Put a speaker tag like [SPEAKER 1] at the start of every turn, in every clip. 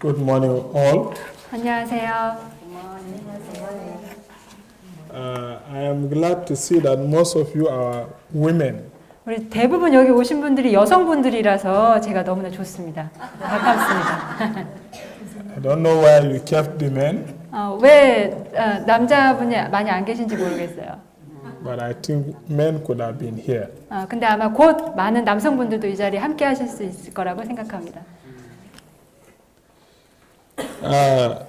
[SPEAKER 1] Good morning, all.
[SPEAKER 2] 안녕하세요.
[SPEAKER 1] I am glad to see that most of you are women.
[SPEAKER 2] 우리 대부분 여기 오신 분들이 여성분들이라서 제가 너무나 좋습니다. 반갑습니다.
[SPEAKER 1] I don't know why you kept the men,
[SPEAKER 2] 왜 남자분이 많이 안 계신지 모르겠어요.
[SPEAKER 1] but I think men could have been here.
[SPEAKER 2] 근데 아마 곧 많은 남성분들도 이 자리에 함께 하실 수 있을 거라고 생각합니다.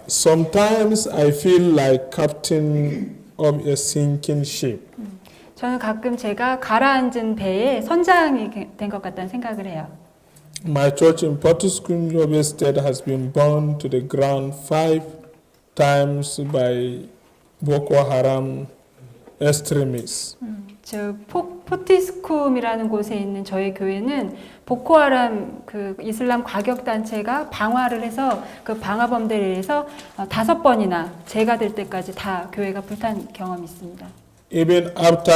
[SPEAKER 1] Sometimes I feel like captain of a sinking ship.
[SPEAKER 2] 저는 가끔 제가 가라앉은 배의 선장이 된 것 같다는 생각을 해요.
[SPEAKER 1] My church in Potoskum, Yobe State has been burned to the ground 5 times by Boko Haram extremists.
[SPEAKER 2] 저 포티스쿰이라는 곳에 있는 저희 교회는 보코하람 그 이슬람 과격 단체가 방화를 해서 그 방화범들에 의해서 5번이나 재가 될 때까지 다 교회가 불탄 경험이 있습니다.
[SPEAKER 1] Even after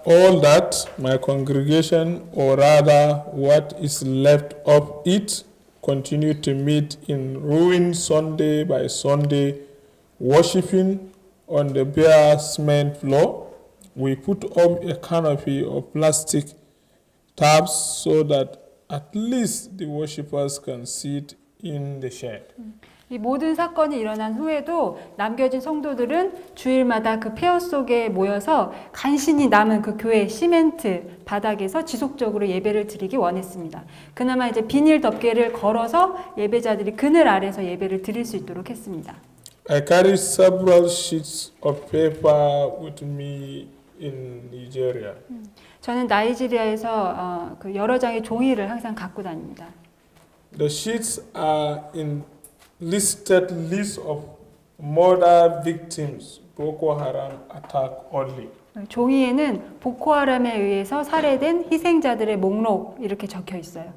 [SPEAKER 1] all that, my congregation, or rather what is left of it, continue to meet in ruined Sunday by Sunday, worshiping on the bare cement floor. We put up a canopy of plastic tabs so that at least the worshippers can sit in the shade.
[SPEAKER 2] 이 모든 사건이 일어난 후에도 남겨진 성도들은 주일마다 그 폐허 속에 모여서 간신히 남은 그 교회 시멘트 바닥에서 지속적으로 예배를 드리기 원했습니다. 그나마 이제 비닐 덮개를 걸어서 예배자들이 그늘 아래서 예배를 드릴 수 있도록 했습니다.
[SPEAKER 1] I carry several sheets of paper with me in Nigeria.
[SPEAKER 2] 저는 나이지리아에서 그 여러 장의 종이를 항상 갖고 다닙니다.
[SPEAKER 1] The sheets are in listed list of murder victims, Boko Haram attack only.
[SPEAKER 2] 종이에는 보코하람에 의해서 살해된 희생자들의 목록 이렇게 적혀 있어요.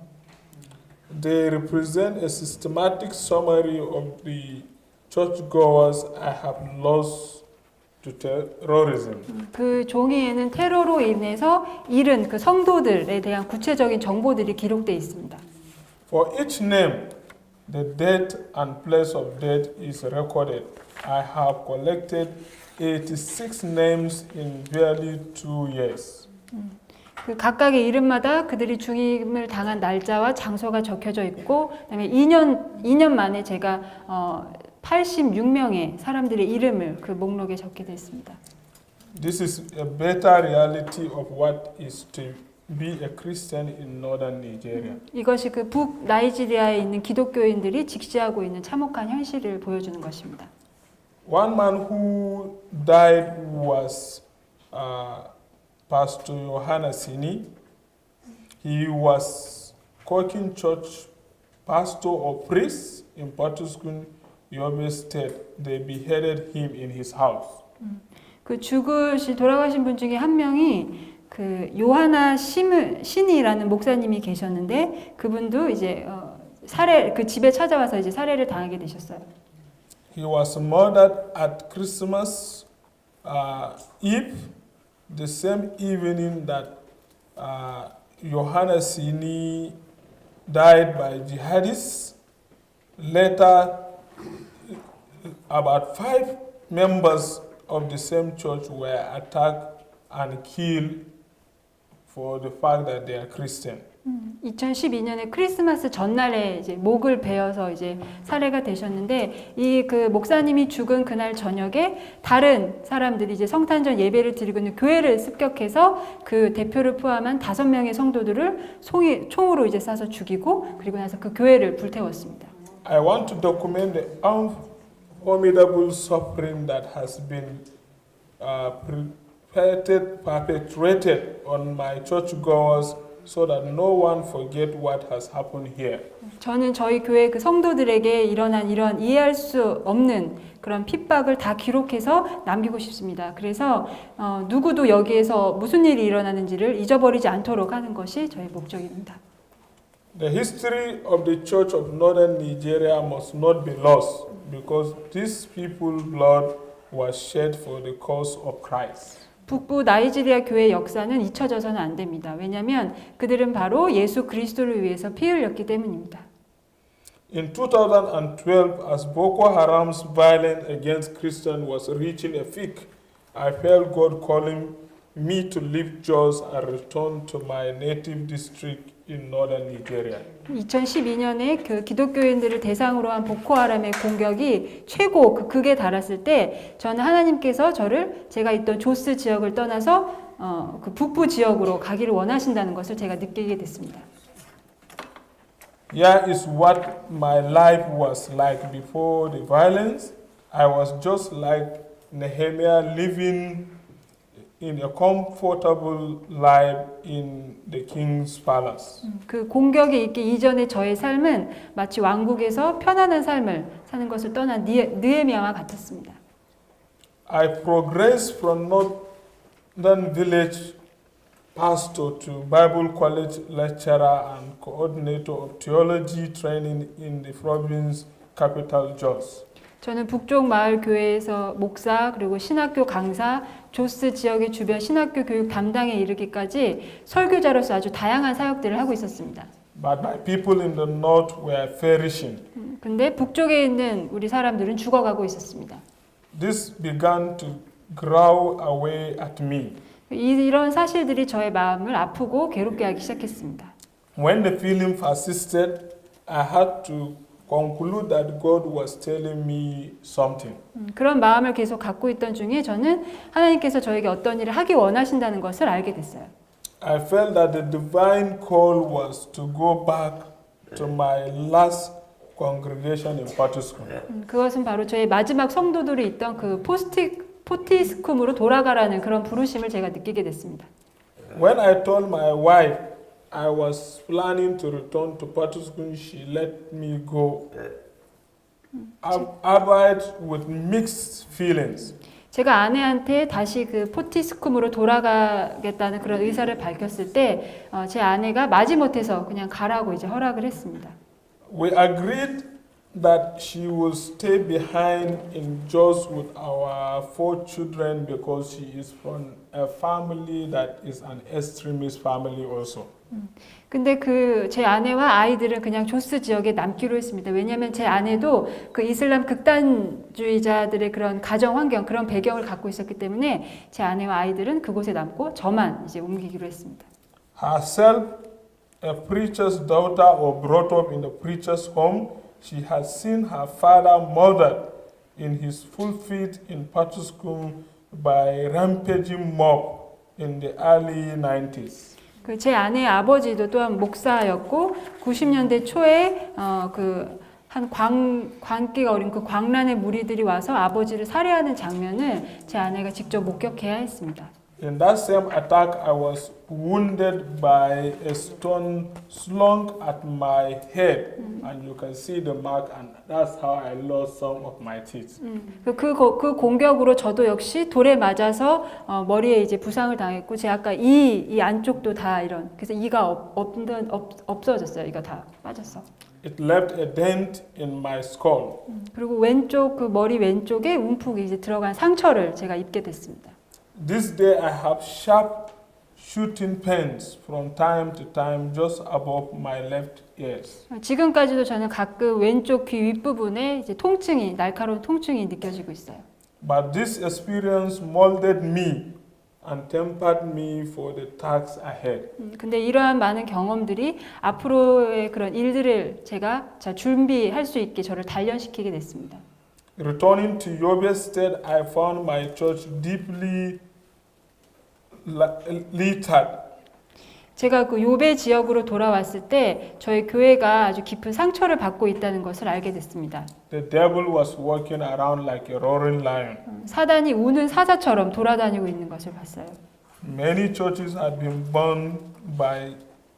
[SPEAKER 1] They represent a systematic summary of the churchgoers I have lost to terrorism.
[SPEAKER 2] 그 종이에는 테러로 인해서 잃은 그 성도들에 대한 구체적인 정보들이 기록되어 있습니다.
[SPEAKER 1] For each name, the date and place of death is recorded. I have collected 86 names in barely 2 years.
[SPEAKER 2] 그 각각의 이름마다 그들이 죽임을 당한 날짜와 장소가 적혀져 있고, 그다음에 2년 만에 제가 86명의 사람들의 이름을 그 목록에 적게 됐습니다.
[SPEAKER 1] This is a better reality of what is to be a Christian in northern Nigeria.
[SPEAKER 2] 이것이 그 북 나이지리아에 있는 기독교인들이 직시하고 있는 참혹한 현실을 보여주는 것입니다.
[SPEAKER 1] One man who died was Pastor Yohana Sini. He was Kokin Church pastor or priest in Potoskum, Yobe State. They beheaded him in his house.
[SPEAKER 2] 그 돌아가신 분 중에 한 명이 그 요하나 신이라는 목사님이 계셨는데 그분도 이제 그 집에 찾아와서 이제 살해를 당하게 되셨어요.
[SPEAKER 1] He was murdered at Christmas Eve, the same evening that Yohana Sini died by jihadists. Later, about 5 members of the same church were attacked and killed for the fact that they are Christian.
[SPEAKER 2] 2012년에 크리스마스 전날에 이제 목을 베어서 이제 살해가 되셨는데 이 그 목사님이 죽은 그날 저녁에 다른 사람들이 이제 성탄절 예배를 드리고 있는 교회를 습격해서 그 대표를 포함한 5명의 성도들을 총으로 이제 쏴서 죽이고 그리고 나서 그 교회를 불태웠습니다.
[SPEAKER 1] I want to document the unformidable suffering that has been perpetrated on my churchgoers so that no one forget what has happened here.
[SPEAKER 2] 저는 저희 교회 그 성도들에게 일어난 이런 이해할 수 없는 그런 핍박을 다 기록해서 남기고 싶습니다. 그래서 누구도 여기에서 무슨 일이 일어나는지를 잊어버리지 않도록 하는 것이 저희 목적입니다.
[SPEAKER 1] The history of the Church of Northern Nigeria must not be lost because these people's blood was shed for the cause of Christ.
[SPEAKER 2] 북부 나이지리아 교회 역사는 잊혀져서는 안 됩니다. 왜냐하면 그들은 바로 예수 그리스도를 위해서 피 흘렸기 때문입니다.
[SPEAKER 1] In 2012, as Boko Haram's violence against Christians was reaching a peak, I felt God calling me to leave Jos and return to my native district in northern Nigeria.
[SPEAKER 2] 2012년에 그 기독교인들을 대상으로 한 보코하람의 공격이 최고 그 극에 달했을 때 저는 하나님께서 저를 제가 있던 조스 지역을 떠나서 그 북부 지역으로 가기를 원하신다는 것을 제가 느끼게 됐습니다.
[SPEAKER 1] Here is what my life was like before the violence. I was just like Nehemiah living in a comfortable life in the king's palace.
[SPEAKER 2] 그 공격이 있기 이전의 저의 삶은 마치 왕국에서 편안한 삶을 사는 것을 떠난 느헤미야와 같았습니다.
[SPEAKER 1] I progressed from northern village pastor to Bible college lecturer and coordinator of theology training in the province capital Jos.
[SPEAKER 2] 저는 북쪽 마을 교회에서 목사 그리고 신학교 강사, 조스 지역의 주변 신학교 교육 담당에 이르기까지 설교자로서 아주 다양한 사역들을 하고 있었습니다.
[SPEAKER 1] But my people in the north were perishing.
[SPEAKER 2] 근데 북쪽에 있는 우리 사람들은 죽어가고 있었습니다.
[SPEAKER 1] This began to grow away at me.
[SPEAKER 2] 이런 사실들이 저의 마음을 아프고 괴롭게 하기 시작했습니다.
[SPEAKER 1] When the feeling persisted, I had to conclude that God was telling me something.
[SPEAKER 2] 그런 마음을 계속 갖고 있던 중에 저는 하나님께서 저에게 어떤 일을 하기 원하신다는 것을 알게 됐어요.
[SPEAKER 1] I felt that the divine call was to go back to my last congregation in Patuskum.
[SPEAKER 2] 그것은 바로 저의 마지막 성도들이 있던 그 포티스쿰으로 돌아가라는 그런 부르심을 제가 느끼게 됐습니다.
[SPEAKER 1] When I told my wife I was planning to return to Patuskum, she let me go. Albeit with mixed feelings.
[SPEAKER 2] 제가 아내한테 다시 그 포티스쿰으로 돌아가겠다는 그런 의사를 밝혔을 때 제 아내가 마지못해서 그냥 가라고 이제 허락을 했습니다.
[SPEAKER 1] We agreed that she will stay behind in Jos with our 4 children because she is from a family that is an extremist family also.
[SPEAKER 2] 근데 그 제 아내와 아이들은 그냥 조스 지역에 남기로 했습니다. 왜냐하면 제 아내도 그 이슬람 극단주의자들의 그런 가정 환경, 그런 배경을 갖고 있었기 때문에 제 아내와 아이들은 그곳에 남고 저만 이제 옮기기로 했습니다.
[SPEAKER 1] Herself, a preacher's daughter or brought up in the preacher's home, she has seen her father murdered in his pulpit in Patuskum by rampaging mob in the early 90s.
[SPEAKER 2] 그 제 아내의 아버지도 또한 목사였고 90년대 초에 그 한 광기가 어린 그 광란의 무리들이 와서 아버지를 살해하는 장면을 제 아내가 직접 목격해야 했습니다.
[SPEAKER 1] In that same attack, I was wounded by a stone slung at my head, and you can see the mark, and that's how I lost some of my teeth.
[SPEAKER 2] 그 공격으로 저도 역시 돌에 맞아서 머리에 이제 부상을 당했고, 제 아까 이 안쪽도 다 이런, 그래서 이가 없어졌어요. 이가 다 빠졌어.
[SPEAKER 1] It left a dent in my skull.
[SPEAKER 2] 그리고 왼쪽 그 머리 왼쪽에 움푹이 이제 들어간 상처를 제가 입게 됐습니다.
[SPEAKER 1] This day I have sharp shooting pains from time to time just above my left ears.
[SPEAKER 2] 지금까지도 저는 가끔 왼쪽 귀 윗부분에 이제 통증이, 날카로운 통증이 느껴지고 있어요.
[SPEAKER 1] But this experience molded me and tempered me for the tasks ahead.
[SPEAKER 2] 근데 이러한 많은 경험들이 앞으로의 그런 일들을 제가 준비할 수 있게 저를 단련시키게 됐습니다.
[SPEAKER 1] Returning to Yobe State, I found my church deeply littered.
[SPEAKER 2] 제가 그 요배 지역으로 돌아왔을 때 저희 교회가 아주 깊은 상처를 받고 있다는 것을 알게 됐습니다.
[SPEAKER 1] The devil was walking around like a roaring lion.
[SPEAKER 2] 사단이 우는 사자처럼 돌아다니고 있는 것을 봤어요.
[SPEAKER 1] Many churches had been burned by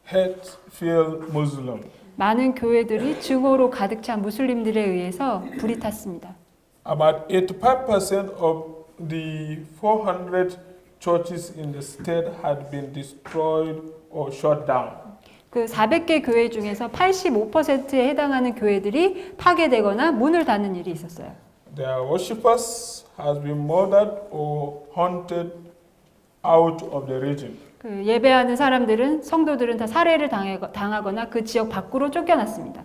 [SPEAKER 1] hate-filled Muslims.
[SPEAKER 2] 많은 교회들이 증오로 가득 찬 무슬림들에 의해서 불이 탔습니다.
[SPEAKER 1] About 85% of the 400 churches in the state had been destroyed or shut down.
[SPEAKER 2] 그 400개 교회 중에서 85%에 해당하는 교회들이 파괴되거나 문을 닫는 일이 있었어요.
[SPEAKER 1] Their worshippers has been murdered or hunted out of the region.
[SPEAKER 2] 그 예배하는 사람들은 성도들은 다 살해를 당하거나 그 지역 밖으로 쫓겨났습니다.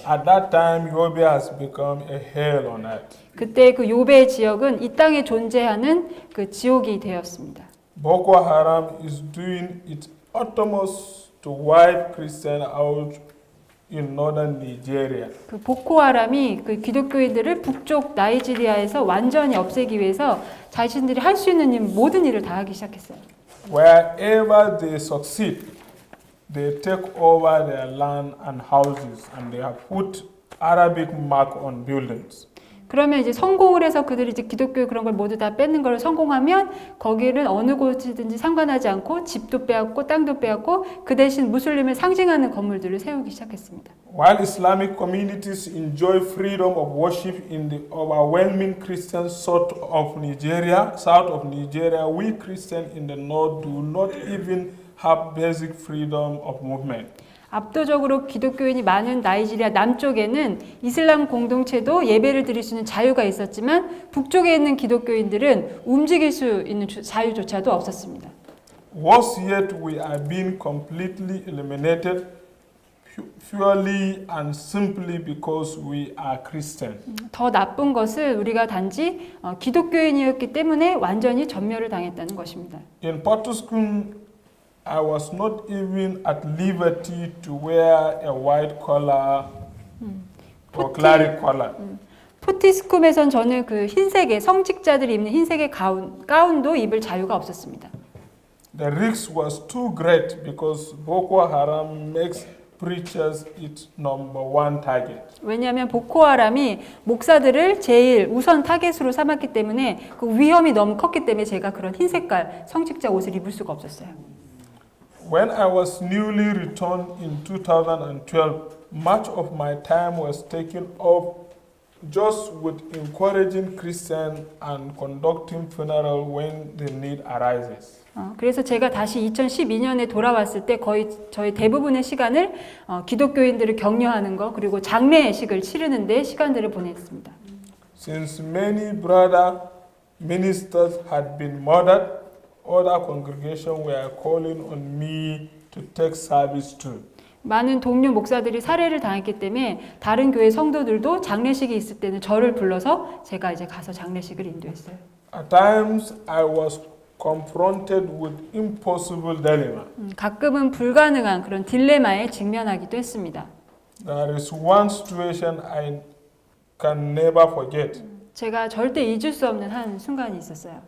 [SPEAKER 1] At that time, Yobe has become a hell on earth.
[SPEAKER 2] 그때 그 요베 지역은 이 땅에 존재하는 그 지옥이 되었습니다.
[SPEAKER 1] Boko Haram is doing its utmost to wipe Christians out in northern Nigeria.
[SPEAKER 2] 그 보코하람이 그 기독교인들을 북쪽 나이지리아에서 완전히 없애기 위해서 자신들이 할 수 있는 모든 일을 다 하기 시작했어요.
[SPEAKER 1] Wherever they succeed, they take over their land and houses, and they have put Arabic mark on buildings.
[SPEAKER 2] 그러면 이제 성공을 해서 그들이 이제 기독교 그런 걸 모두 다 뺏는 걸 성공하면 거기는 어느 곳이든지 상관하지 않고 집도 빼앗고 땅도 빼앗고 그 대신 무슬림을 상징하는 건물들을 세우기 시작했습니다.
[SPEAKER 1] While Islamic communities enjoy freedom of worship in the overwhelming Christian south of Nigeria, we Christians in the north do not even have basic freedom of movement.
[SPEAKER 2] 압도적으로 기독교인이 많은 나이지리아 남쪽에는 이슬람 공동체도 예배를 드릴 수 있는 자유가 있었지만 북쪽에 있는 기독교인들은 움직일 수 있는 자유조차도 없었습니다.
[SPEAKER 1] Worse yet, we are being completely eliminated purely and simply because we are Christian.
[SPEAKER 2] 더 나쁜 것은 우리가 단지 기독교인이었기 때문에 완전히 전멸을 당했다는 것입니다.
[SPEAKER 1] In Portugal, I was not even at liberty to wear a white collar or claret collar.
[SPEAKER 2] 포티스쿰에선 저는 그 흰색의 성직자들이 입는 흰색의 가운도 입을 자유가 없었습니다.
[SPEAKER 1] The risk was too great because Boko Haram makes preachers its number one target.
[SPEAKER 2] 왜냐하면 보코하람이 목사들을 제일 우선 타겟으로 삼았기 때문에 그 위험이 너무 컸기 때문에 제가 그런 흰색깔 성직자 옷을 입을 수가 없었어요.
[SPEAKER 1] When I was newly returned in 2012, much of my time was taken up just with encouraging Christians and conducting funeral when the need arises.
[SPEAKER 2] 그래서 제가 다시 2012년에 돌아왔을 때 거의 저희 대부분의 시간을 기독교인들을 격려하는 거 그리고 장례식을 치르는 데 시간들을 보냈습니다.
[SPEAKER 1] Since many brother ministers had been murdered, other congregations were calling on me to take service too.
[SPEAKER 2] 많은 동료 목사들이 살해를 당했기 때문에 다른 교회 성도들도 장례식이 있을 때는 저를 불러서 제가 이제 가서 장례식을 인도했어요.
[SPEAKER 1] At times I was confronted with impossible dilemma.
[SPEAKER 2] 가끔은 불가능한 그런 딜레마에 직면하기도 했습니다.
[SPEAKER 1] There is one situation I can never forget.
[SPEAKER 2] 제가 절대 잊을 수 없는 한 순간이 있었어요.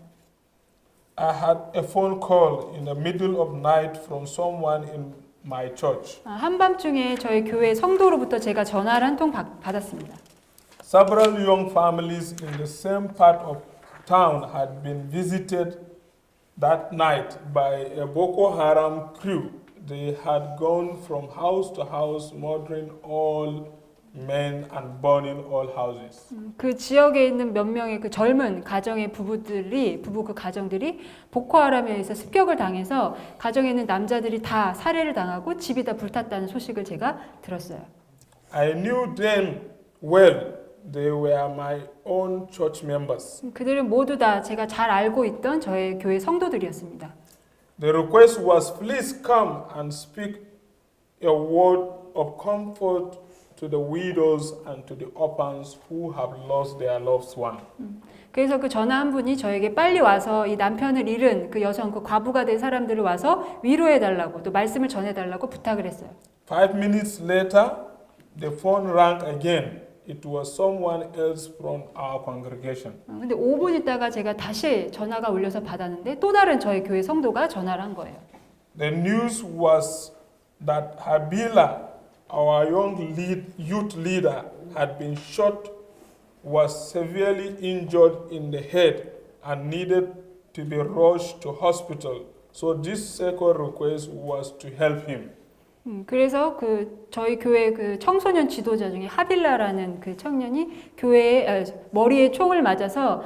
[SPEAKER 1] I had a phone call in the middle of night from someone in my church.
[SPEAKER 2] 한밤중에 저희 교회 성도로부터 제가 전화를 한 통 받았습니다.
[SPEAKER 1] Several young families in the same part of town had been visited that night by a Boko Haram crew. They had gone from house to house, murdering all men and burning all houses.
[SPEAKER 2] 그 지역에 있는 몇 명의 그 젊은 가정의 부부 그 가정들이 보코하람에 의해서 습격을 당해서 가정에 있는 남자들이 다 살해를 당하고 집이 다 불탔다는 소식을 제가 들었어요.
[SPEAKER 1] I knew them well. They were my own church members.
[SPEAKER 2] 그들은 모두 다 제가 잘 알고 있던 저의 교회 성도들이었습니다.
[SPEAKER 1] The request was, please come and speak a word of comfort to the widows and to the orphans who have lost their loved one.
[SPEAKER 2] 그래서 그 전화 한 분이 저에게 빨리 와서 이 남편을 잃은 그 여성, 그 과부가 된 사람들을 와서 위로해달라고 또 말씀을 전해달라고 부탁을 했어요.
[SPEAKER 1] 5 minutes later, the phone rang again. It was someone else from our congregation.
[SPEAKER 2] 근데 5분 있다가 제가 다시 전화가 울려서 받았는데 또 다른 저희 교회 성도가 전화를 한 거예요.
[SPEAKER 1] The news was that Habila, our young youth leader, had been shot, was severely injured in the head, and needed to be rushed to hospital. So this second request was to help him.
[SPEAKER 2] 그래서 그 저희 교회 그 청소년 지도자 중에 하빌라라는 그 청년이 교회에 머리에 총을 맞아서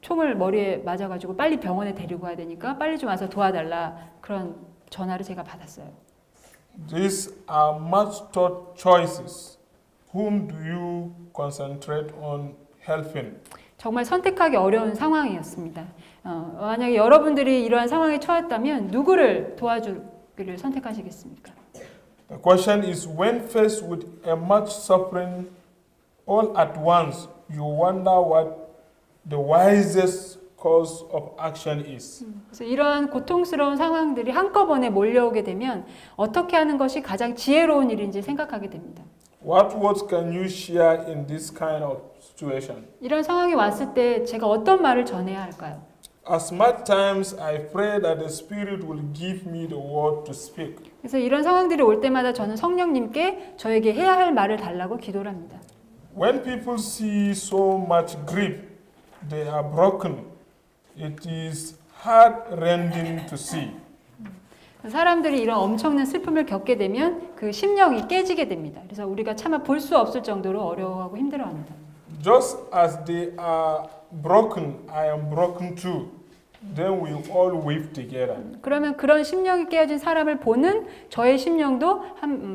[SPEAKER 2] 총을 머리에 맞아가지고 빨리 병원에 데리고 가야 되니까 빨리 좀 와서 도와달라 그런 전화를 제가 받았어요.
[SPEAKER 1] These are much thought choices. Whom do you concentrate on helping?
[SPEAKER 2] 정말 선택하기 어려운 상황이었습니다. 만약에 여러분들이 이러한 상황에 처했다면 누구를 도와주기를 선택하시겠습니까?
[SPEAKER 1] The question is, when faced with a much suffering all at once, you wonder what the wisest course of action is.
[SPEAKER 2] 그래서 이러한 고통스러운 상황들이 한꺼번에 몰려오게 되면 어떻게 하는 것이 가장 지혜로운 일인지 생각하게 됩니다.
[SPEAKER 1] What words can you share in this kind of situation?
[SPEAKER 2] 이런 상황이 왔을 때 제가 어떤 말을 전해야 할까요?
[SPEAKER 1] As much times I pray that the Spirit will give me the word to speak.
[SPEAKER 2] 그래서 이런 상황들이 올 때마다 저는 성령님께 저에게 해야 할 말을 달라고 기도를 합니다.
[SPEAKER 1] When people see so much grief, they are broken. It is heart-rending to see.
[SPEAKER 2] 사람들이 이런 엄청난 슬픔을 겪게 되면 그 심령이 깨지게 됩니다. 그래서 우리가 차마 볼 수 없을 정도로 어려워하고 힘들어합니다.
[SPEAKER 1] Just as they are broken, I am broken too. Then we all weep together.
[SPEAKER 2] 그러면 그런 심령이 깨어진 사람을 보는 저의 심령도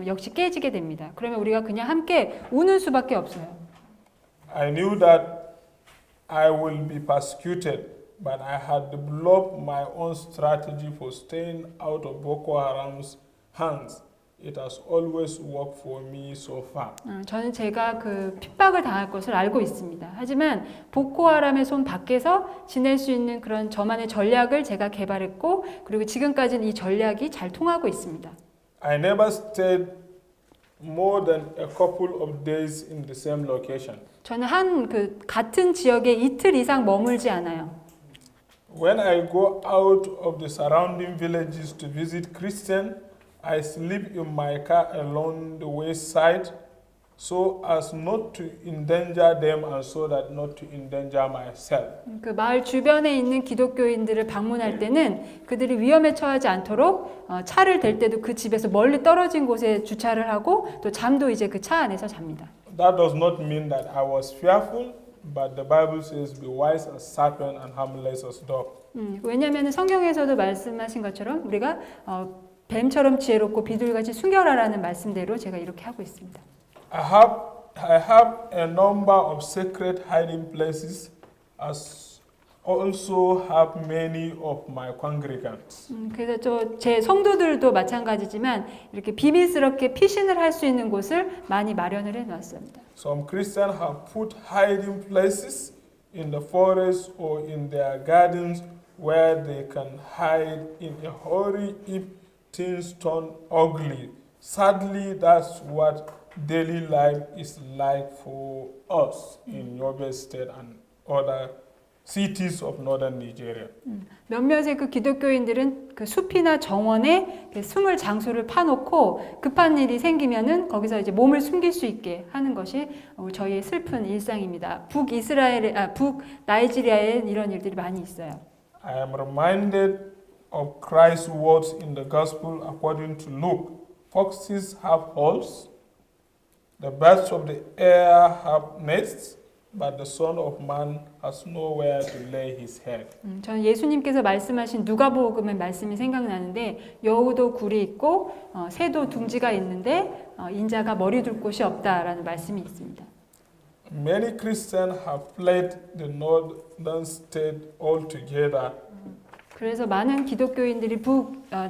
[SPEAKER 2] 역시 깨지게 됩니다. 그러면 우리가 그냥 함께 우는 수밖에 없어요.
[SPEAKER 1] I knew that I will be persecuted, but I had developed my own strategy for staying out of Boko Haram's hands. It has always worked for me so far.
[SPEAKER 2] 저는 제가 그 핍박을 당할 것을 알고 있습니다. 하지만 보코하람의 손 밖에서 지낼 수 있는 그런 저만의 전략을 제가 개발했고, 그리고 지금까지는 이 전략이 잘 통하고 있습니다.
[SPEAKER 1] I never stayed more than a couple of days in the same location.
[SPEAKER 2] 저는 같은 지역에 이틀 이상 머물지 않아요.
[SPEAKER 1] When I go out of the surrounding villages to visit Christians, I sleep in my car along the wayside so as not to endanger them and so that not to endanger myself.
[SPEAKER 2] 그 마을 주변에 있는 기독교인들을 방문할 때는 그들이 위험에 처하지 않도록 차를 댈 때도 그 집에서 멀리 떨어진 곳에 주차를 하고 또 잠도 이제 그 차 안에서 잡니다.
[SPEAKER 1] That does not mean that I was fearful, but the Bible says, "Be wise as serpent and harmless as dove."
[SPEAKER 2] 왜냐하면 성경에서도 말씀하신 것처럼 우리가 뱀처럼 지혜롭고 비둘기같이 순결하라는 말씀대로 제가 이렇게 하고 있습니다.
[SPEAKER 1] I have a number of secret hiding places, as also have many of my congregants.
[SPEAKER 2] 그래서 제 성도들도 마찬가지지만 이렇게 비밀스럽게 피신을 할 수 있는 곳을 많이 마련을 해놨습니다.
[SPEAKER 1] Some Christians have put hiding places in the forest or in their gardens where they can hide in a hurry if things turn ugly. Sadly, that's what daily life is like for us in Yobe State and other cities of northern Nigeria.
[SPEAKER 2] 몇몇의 그 기독교인들은 그 숲이나 정원에 숨을 장소를 파놓고 급한 일이 생기면은 거기서 이제 몸을 숨길 수 있게 하는 것이 저희의 슬픈 일상입니다. 북나이지리아에 이런 일들이 많이 있어요.
[SPEAKER 1] I am reminded of Christ's words in the Gospel according to Luke. Foxes have holes, the birds of the air have nests, but the Son of Man has nowhere to lay his head.
[SPEAKER 2] 저는 예수님께서 말씀하신 누가복음의 말씀이 생각나는데 여우도 굴이 있고 새도 둥지가 있는데 인자가 머리 둘 곳이 없다라는 말씀이 있습니다.
[SPEAKER 1] Many Christians have fled the northern state altogether.
[SPEAKER 2] 그래서 많은 기독교인들이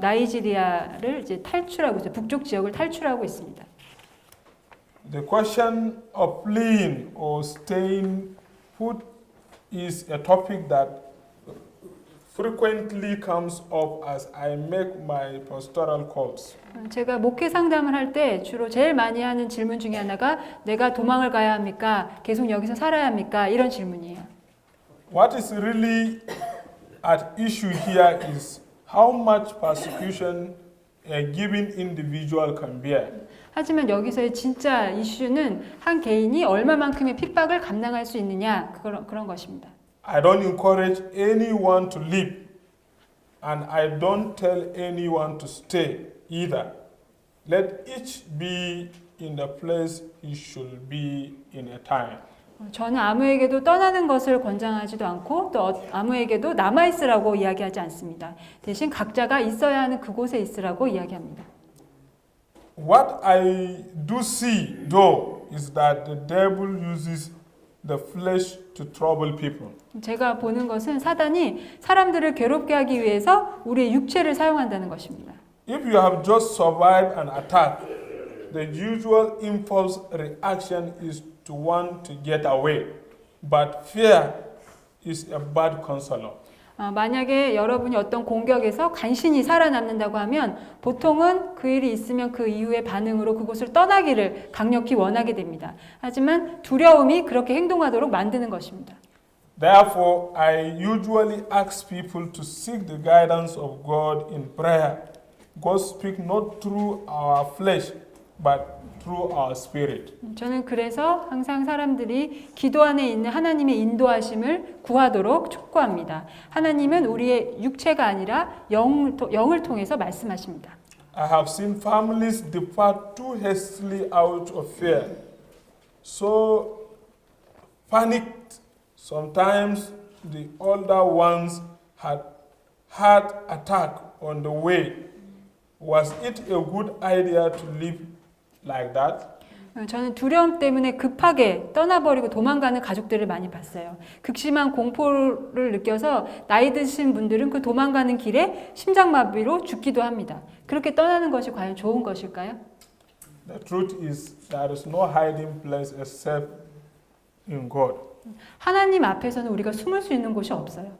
[SPEAKER 2] 나이지리아를 이제 탈출하고 있어요. 북쪽 지역을 탈출하고 있습니다.
[SPEAKER 1] The question of fleeing or staying put is a topic that frequently comes up as I make my pastoral calls.
[SPEAKER 2] 제가 목회 상담을 할 때 주로 제일 많이 하는 질문 중에 하나가 내가 도망을 가야 합니까? 계속 여기서 살아야 합니까? 이런 질문이에요.
[SPEAKER 1] What is really at issue here is how much persecution a given individual can bear.
[SPEAKER 2] 하지만 여기서의 진짜 이슈는 한 개인이 얼마만큼의 핍박을 감당할 수 있느냐 그런 것입니다.
[SPEAKER 1] I don't encourage anyone to leave, and I don't tell anyone to stay either. Let each be in the place he should be in a time.
[SPEAKER 2] 저는 아무에게도 떠나는 것을 권장하지도 않고 또 아무에게도 남아 있으라고 이야기하지 않습니다. 대신 각자가 있어야 하는 그곳에 있으라고 이야기합니다.
[SPEAKER 1] What I do see, though, is that the devil uses the flesh to trouble people.
[SPEAKER 2] 제가 보는 것은 사단이 사람들을 괴롭게 하기 위해서 우리의 육체를 사용한다는 것입니다.
[SPEAKER 1] If you have just survived an attack, the usual impulse reaction is to want to get away. But fear is a bad counselor.
[SPEAKER 2] 만약에 여러분이 어떤 공격에서 간신히 살아남는다고 하면 보통은 그 일이 있으면 그 이후의 반응으로 그곳을 떠나기를 강력히 원하게 됩니다. 하지만 두려움이 그렇게 행동하도록 만드는 것입니다.
[SPEAKER 1] Therefore, I usually ask people to seek the guidance of God in prayer. God speaks not through our flesh, but through our spirit.
[SPEAKER 2] 저는 그래서 항상 사람들이 기도 안에 있는 하나님의 인도하심을 구하도록 촉구합니다. 하나님은 우리의 육체가 아니라 영을 통해서 말씀하십니다.
[SPEAKER 1] I have seen families depart too hastily out of fear, so panicked. Sometimes the older ones had heart attack on the way. Was it a good idea to live like that?
[SPEAKER 2] 저는 두려움 때문에 급하게 떠나버리고 도망가는 가족들을 많이 봤어요. 극심한 공포를 느껴서 나이 드신 분들은 그 도망가는 길에 심장마비로 죽기도 합니다. 그렇게 떠나는 것이 과연 좋은 것일까요?
[SPEAKER 1] The truth is there is no hiding place except in God.
[SPEAKER 2] 하나님 앞에서는 우리가 숨을 수 있는 곳이 없어요.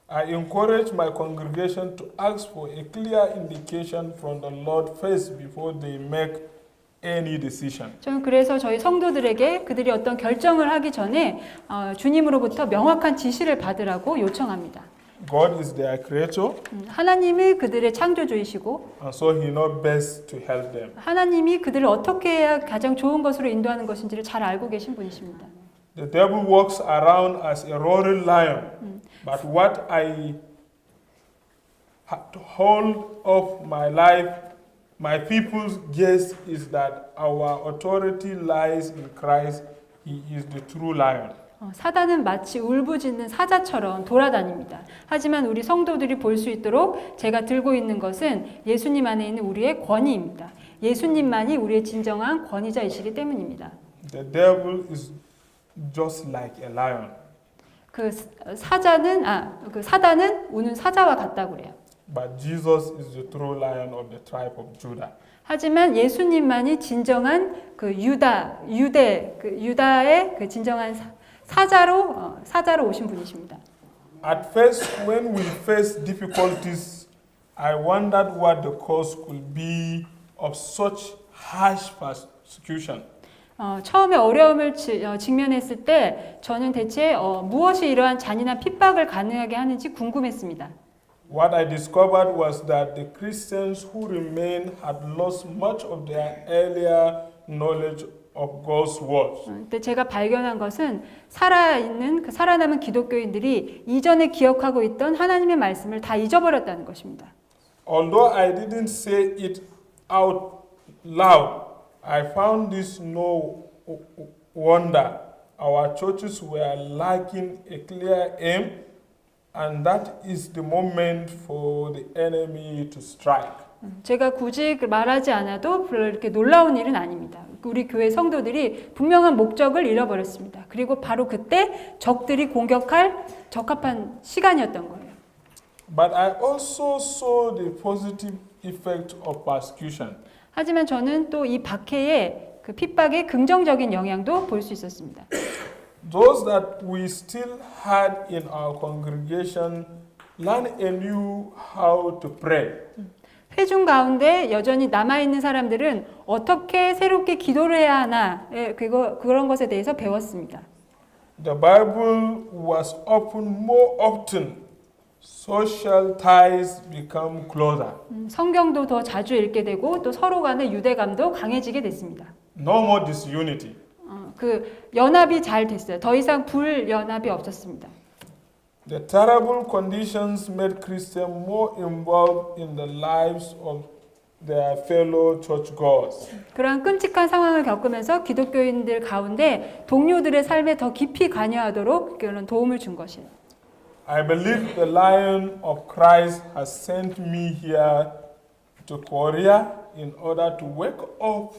[SPEAKER 1] I encourage my congregation to ask for a clear indication from the Lord first before they make any decision.
[SPEAKER 2] 저는 그래서 저희 성도들에게 그들이 어떤 결정을 하기 전에 주님으로부터 명확한 지시를 받으라고 요청합니다.
[SPEAKER 1] God is their creator,
[SPEAKER 2] 하나님이 그들의 창조주이시고
[SPEAKER 1] and so He knows best to help them.
[SPEAKER 2] 하나님이 그들을 어떻게 해야 가장 좋은 것으로 인도하는 것인지를 잘 알고 계신 분이십니다.
[SPEAKER 1] The devil walks around as a roaring lion, but what I hold of my life, my people's gaze is that our authority lies in Christ. He is the true lion.
[SPEAKER 2] 사단은 마치 울부짖는 사자처럼 돌아다닙니다. 하지만 우리 성도들이 볼 수 있도록 제가 들고 있는 것은 예수님 안에 있는 우리의 권위입니다. 예수님만이 우리의 진정한 권위자이시기 때문입니다.
[SPEAKER 1] The devil is just like a lion.
[SPEAKER 2] 사단은 우는 사자와 같다고 그래요.
[SPEAKER 1] But Jesus is the true lion of the tribe of Judah.
[SPEAKER 2] 하지만 예수님만이 진정한 유다의 그 진정한 사자로 오신 분이십니다.
[SPEAKER 1] At first, when we faced difficulties, I wondered what the cause could be of such harsh persecution.
[SPEAKER 2] 처음에 어려움을 직면했을 때 저는 대체 무엇이 이러한 잔인한 핍박을 가능하게 하는지 궁금했습니다.
[SPEAKER 1] What I discovered was that the Christians who remained had lost much of their earlier knowledge of God's word.
[SPEAKER 2] 근데 제가 발견한 것은 살아남은 기독교인들이 이전에 기억하고 있던 하나님의 말씀을 다 잊어버렸다는 것입니다.
[SPEAKER 1] Although I didn't say it out loud, I found this no wonder. Our churches were lacking a clear aim, and that is the moment for the enemy to strike.
[SPEAKER 2] 제가 굳이 말하지 않아도 별로 이렇게 놀라운 일은 아닙니다. 우리 교회 성도들이 분명한 목적을 잃어버렸습니다. 그리고 바로 그때 적들이 공격할 적합한 시간이었던 거예요.
[SPEAKER 1] But I also saw the positive effect of persecution.
[SPEAKER 2] 하지만 저는 또 이 박해의 그 핍박의 긍정적인 영향도 볼 수 있었습니다.
[SPEAKER 1] Those that we still had in our congregation learned anew how to pray.
[SPEAKER 2] 회중 가운데 여전히 남아있는 사람들은 어떻게 새롭게 기도를 해야 하나 그런 것에 대해서 배웠습니다.
[SPEAKER 1] The Bible was opened more often. Social ties become closer.
[SPEAKER 2] 성경도 더 자주 읽게 되고 또 서로 간의 유대감도 강해지게 됐습니다.
[SPEAKER 1] No more disunity.
[SPEAKER 2] 그 연합이 잘 됐어요. 더 이상 불연합이 없었습니다.
[SPEAKER 1] The terrible conditions made Christians more involved in the lives of their fellow churchgoers.
[SPEAKER 2] 그러한 끔찍한 상황을 겪으면서 기독교인들 가운데 동료들의 삶에 더 깊이 관여하도록 그런 도움을 준 것이에요.
[SPEAKER 1] I believe the Lion of Christ has sent me here to Korea in order to wake up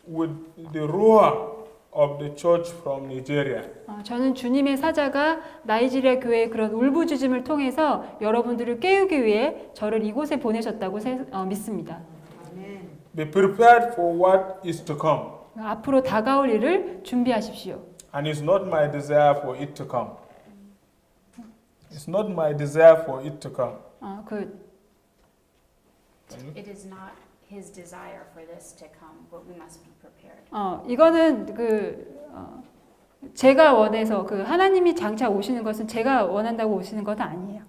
[SPEAKER 1] with the roar of the church from Nigeria.
[SPEAKER 2] 저는 주님의 사자가 나이지리아 교회의 그런 울부짖음을 통해서 여러분들을 깨우기 위해 저를 이곳에 보내셨다고 믿습니다.
[SPEAKER 1] Be prepared for what is to come.
[SPEAKER 2] 앞으로 다가올 일을 준비하십시오.
[SPEAKER 1] And it's not my desire for it to come. It's not my desire for it to come.
[SPEAKER 3] It is not his desire for this to come, but we must be prepared.
[SPEAKER 2] 이거는 제가 원해서 하나님이 장차 오시는 것은 제가 원한다고 오시는 것은 아니에요.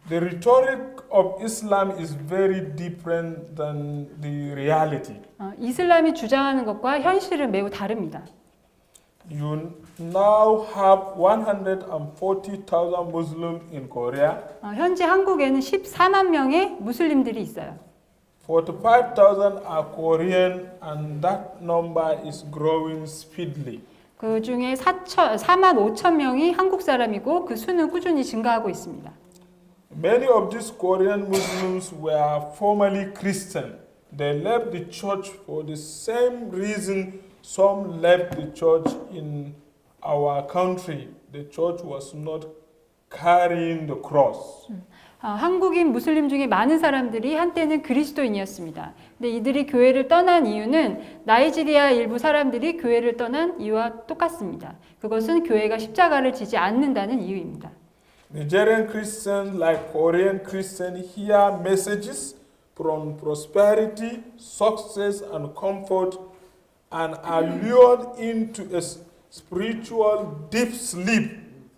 [SPEAKER 1] The rhetoric of Islam is very different than the reality.
[SPEAKER 2] 이슬람이 주장하는 것과 현실은 매우 다릅니다.
[SPEAKER 1] You now have 140,000 Muslims in Korea.
[SPEAKER 2] 현재 한국에는 14만 명의 무슬림들이 있어요.
[SPEAKER 1] 45,000 are Korean and that number is growing speedily.
[SPEAKER 2] 그 중에 4만 5천 명이 한국 사람이고 그 수는 꾸준히 증가하고 있습니다.
[SPEAKER 1] Many of these Korean Muslims were formerly Christian. They left the church for the same reason some left the church in our country. The church was not carrying the cross.
[SPEAKER 2] 한국인 무슬림 중에 많은 사람들이 한때는 그리스도인이었습니다. 근데 이들이 교회를 떠난 이유는 나이지리아 일부 사람들이 교회를 떠난 이유와 똑같습니다. 그것은 교회가 십자가를 지지 않는다는 이유입니다.
[SPEAKER 1] Nigerian Christians, like Korean Christians, hear messages from prosperity, success, and comfort, and are lured into a spiritual deep sleep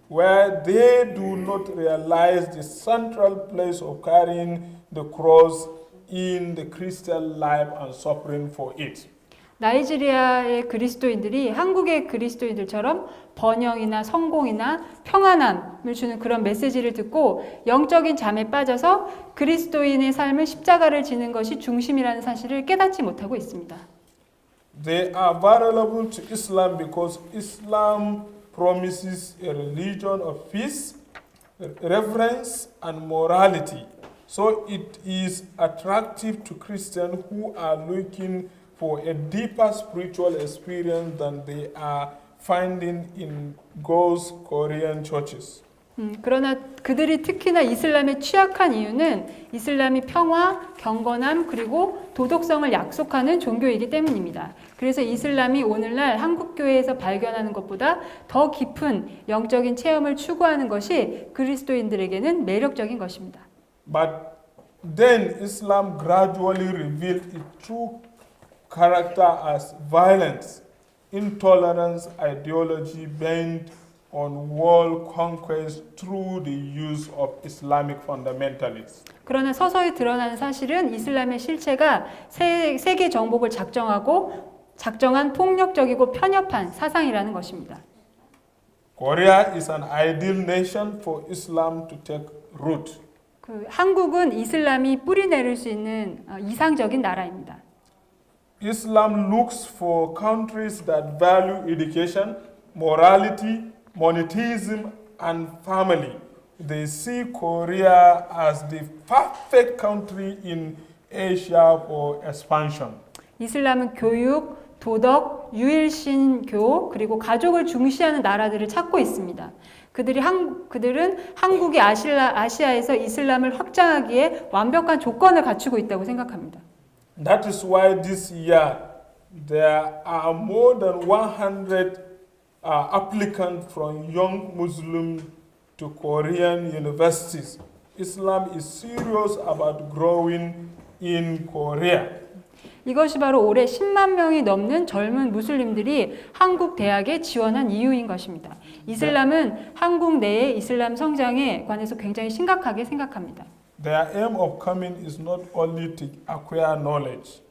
[SPEAKER 1] where they do not realize the central place of carrying the cross in the Christian life and suffering for it.
[SPEAKER 2] 나이지리아의 그리스도인들이 한국의 그리스도인들처럼 번영이나 성공이나 평안함을 주는 그런 메시지를 듣고 영적인 잠에 빠져서 그리스도인의 삶은 십자가를 지는 것이 중심이라는 사실을 깨닫지 못하고 있습니다.
[SPEAKER 1] They are vulnerable to Islam because Islam promises a religion of peace, reverence, and morality. So it is attractive to Christians who are looking for a deeper spiritual experience than they are finding in God's Korean churches.
[SPEAKER 2] 그러나 그들이 특히나 이슬람에 취약한 이유는 이슬람이 평화, 경건함, 그리고 도덕성을 약속하는 종교이기 때문입니다. 그래서 이슬람이 오늘날 한국 교회에서 발견하는 것보다 더 깊은 영적인 체험을 추구하는 것이 그리스도인들에게는 매력적인 것입니다.
[SPEAKER 1] But then Islam gradually revealed its true character as violence, intolerance, ideology bent on world conquest through the use of Islamic fundamentalists.
[SPEAKER 2] 그러나 서서히 드러나는 사실은 이슬람의 실체가 세계 정복을 작정한 폭력적이고 편협한 사상이라는 것입니다.
[SPEAKER 1] Korea is an ideal nation for Islam to take root.
[SPEAKER 2] 한국은 이슬람이 뿌리 내릴 수 있는 이상적인 나라입니다.
[SPEAKER 1] Islam looks for countries that value education, morality, monotheism, and family. They see Korea as the perfect country in Asia for expansion.
[SPEAKER 2] 이슬람은 교육, 도덕, 유일신교, 그리고 가족을 중시하는 나라들을 찾고 있습니다. 그들은 한국이 아시아에서 이슬람을 확장하기에 완벽한 조건을 갖추고 있다고 생각합니다.
[SPEAKER 1] That is why this year there are more than 100 applicants from young Muslims to Korean universities. Islam is serious about growing in Korea.
[SPEAKER 2] 이것이 바로 올해 10만 명이 넘는 젊은 무슬림들이 한국 대학에 지원한 이유인 것입니다. 이슬람은 한국 내의 이슬람 성장에 관해서 굉장히 심각하게 생각합니다.
[SPEAKER 1] Their aim of coming is not only to acquire knowledge.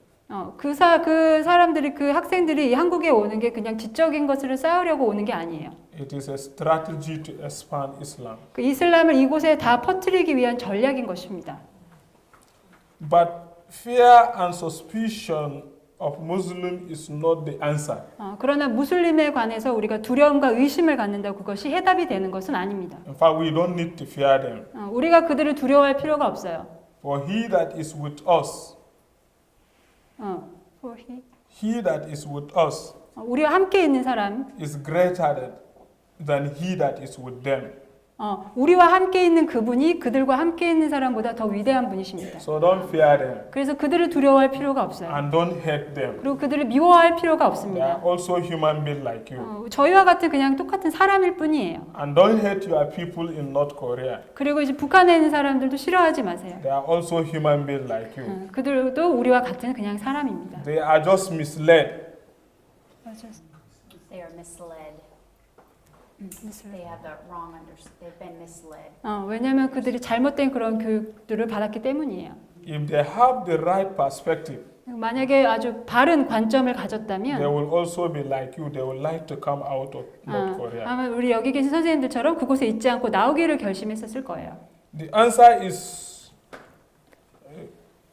[SPEAKER 2] 그 사람들이 그 학생들이 한국에 오는 게 그냥 지적인 것을 쌓으려고 오는 게 아니에요.
[SPEAKER 1] It is a strategy to expand Islam.
[SPEAKER 2] 그 이슬람을 이곳에 다 퍼뜨리기 위한 전략인 것입니다.
[SPEAKER 1] But fear and suspicion of Muslim is not the answer.
[SPEAKER 2] 그러나 무슬림에 관해서 우리가 두려움과 의심을 갖는다고 그것이 해답이 되는 것은 아닙니다.
[SPEAKER 1] In fact, we don't need to fear them.
[SPEAKER 2] 우리가 그들을 두려워할 필요가 없어요.
[SPEAKER 1] For he that is with us,
[SPEAKER 2] For he
[SPEAKER 1] he that is with us
[SPEAKER 2] 우리와 함께 있는 사람,
[SPEAKER 1] is greater than he that is with them.
[SPEAKER 2] 우리와 함께 있는 그분이 그들과 함께 있는 사람보다 더 위대한 분이십니다.
[SPEAKER 1] So don't fear them
[SPEAKER 2] 그래서 그들을 두려워할 필요가 없어요.
[SPEAKER 1] and don't hate them.
[SPEAKER 2] 그리고 그들을 미워할 필요가
[SPEAKER 1] They
[SPEAKER 2] 없습니다.
[SPEAKER 1] are also human beings like you.
[SPEAKER 2] 저희와 같은 그냥 똑같은 사람일 뿐이에요.
[SPEAKER 1] And don't hate your people in North Korea.
[SPEAKER 2] 그리고 이제 북한에 있는 사람들도 싫어하지 마세요.
[SPEAKER 1] They are also human beings like you.
[SPEAKER 2] 그들도 우리와 같은 그냥 사람입니다.
[SPEAKER 1] They are just misled.
[SPEAKER 3] They are misled. They have the wrong they've been misled.
[SPEAKER 2] 왜냐하면 그들이 잘못된 그런 교육들을 받았기 때문이에요.
[SPEAKER 1] If they have the right perspective,
[SPEAKER 2] 만약에 아주 바른 관점을
[SPEAKER 1] they
[SPEAKER 2] 가졌다면
[SPEAKER 1] will also be like you. They will like to come out of North Korea.
[SPEAKER 2] 아마 우리 여기 계신 선생님들처럼 그곳에 있지 않고 나오기를 결심했었을 거예요.
[SPEAKER 1] The answer is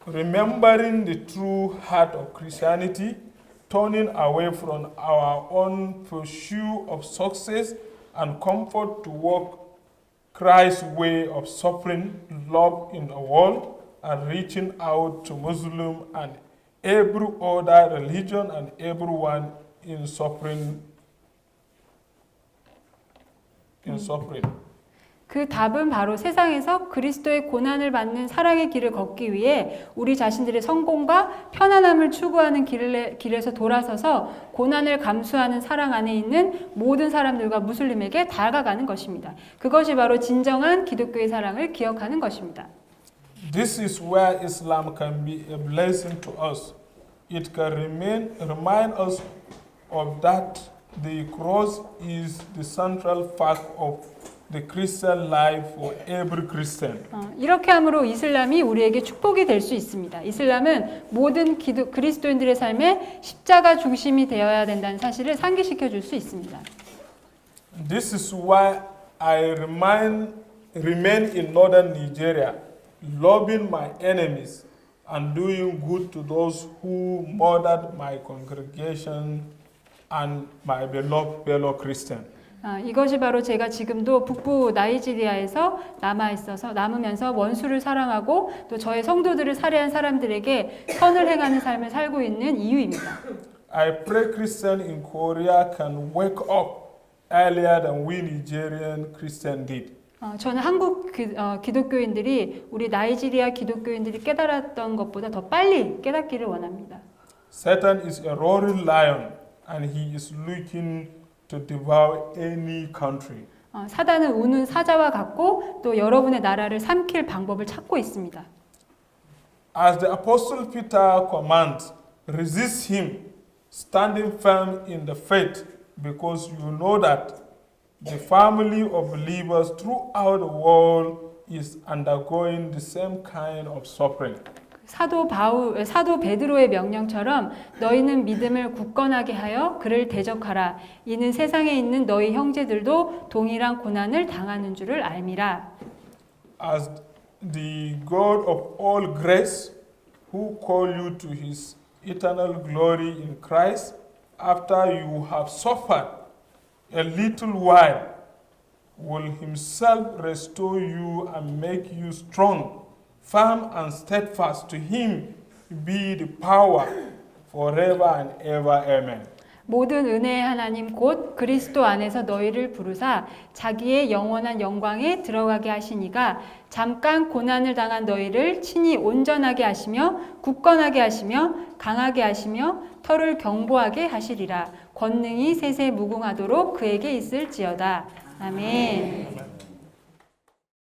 [SPEAKER 1] remembering the true heart of Christianity, turning away from our own pursuit of success and comfort to walk Christ's way of suffering love in the world and reaching out to Muslim and every other religion and everyone in suffering.
[SPEAKER 2] 그 답은 바로 세상에서 그리스도의 고난을 받는 사랑의 길을 걷기 위해 우리 자신들의 성공과 편안함을 추구하는 길에서 돌아서서 고난을 감수하는 사랑 안에 있는 모든 사람들과 무슬림에게 다가가는 것입니다. 그것이 바로 진정한 기독교의 사랑을 기억하는 것입니다.
[SPEAKER 1] This is where Islam can be a blessing to us. It can remind us of that the cross is the central fact of the Christian life for every Christian.
[SPEAKER 2] 이렇게 함으로 이슬람이 우리에게 축복이 될 수 있습니다. 이슬람은 모든 그리스도인들의 삶에 십자가 중심이 되어야 된다는 사실을 상기시켜 줄 수 있습니다.
[SPEAKER 1] This is why I remain in northern Nigeria, loving my enemies and doing good to those who murdered my congregation and my beloved fellow Christian.
[SPEAKER 2] 이것이 바로 제가 지금도 북부 나이지리아에서 남으면서 원수를 사랑하고 또 저의 성도들을 살해한 사람들에게 선을 행하는 삶을 살고 있는 이유입니다.
[SPEAKER 1] I pray Christians in Korea can wake up earlier than we Nigerian Christians did.
[SPEAKER 2] 저는 한국 기독교인들이 우리 나이지리아 기독교인들이 깨달았던 것보다 더 빨리 깨닫기를 원합니다.
[SPEAKER 1] Satan is a roaring lion and he is looking to devour any country.
[SPEAKER 2] 사단은 우는 사자와 같고 또 여러분의 나라를 삼킬 방법을 찾고 있습니다.
[SPEAKER 1] As the Apostle Peter commands, resist him, standing firm in the faith, because you know that the family of believers throughout the world is undergoing the same kind of suffering.
[SPEAKER 2] 사도 베드로의 명령처럼 너희는 믿음을 굳건하게 하여 그를 대적하라. 이는 세상에 있는 너희 형제들도 동일한 고난을 당하는 줄을 알미라.
[SPEAKER 1] As the God of all grace, who called you to his eternal glory in Christ, after you have suffered a little while, will himself restore you and make you strong, firm and steadfast. To him be the power forever and ever. Amen.
[SPEAKER 2] 모든 은혜의 하나님 곧 그리스도 안에서 너희를 부르사 자기의 영원한 영광에 들어가게 하시니가 잠깐 고난을 당한 너희를 친히 온전하게 하시며 굳건하게 하시며 강하게 하시며 털을 경보하게 하시리라. 권능이 세세 무궁하도록 그에게 있을지어다. 아멘.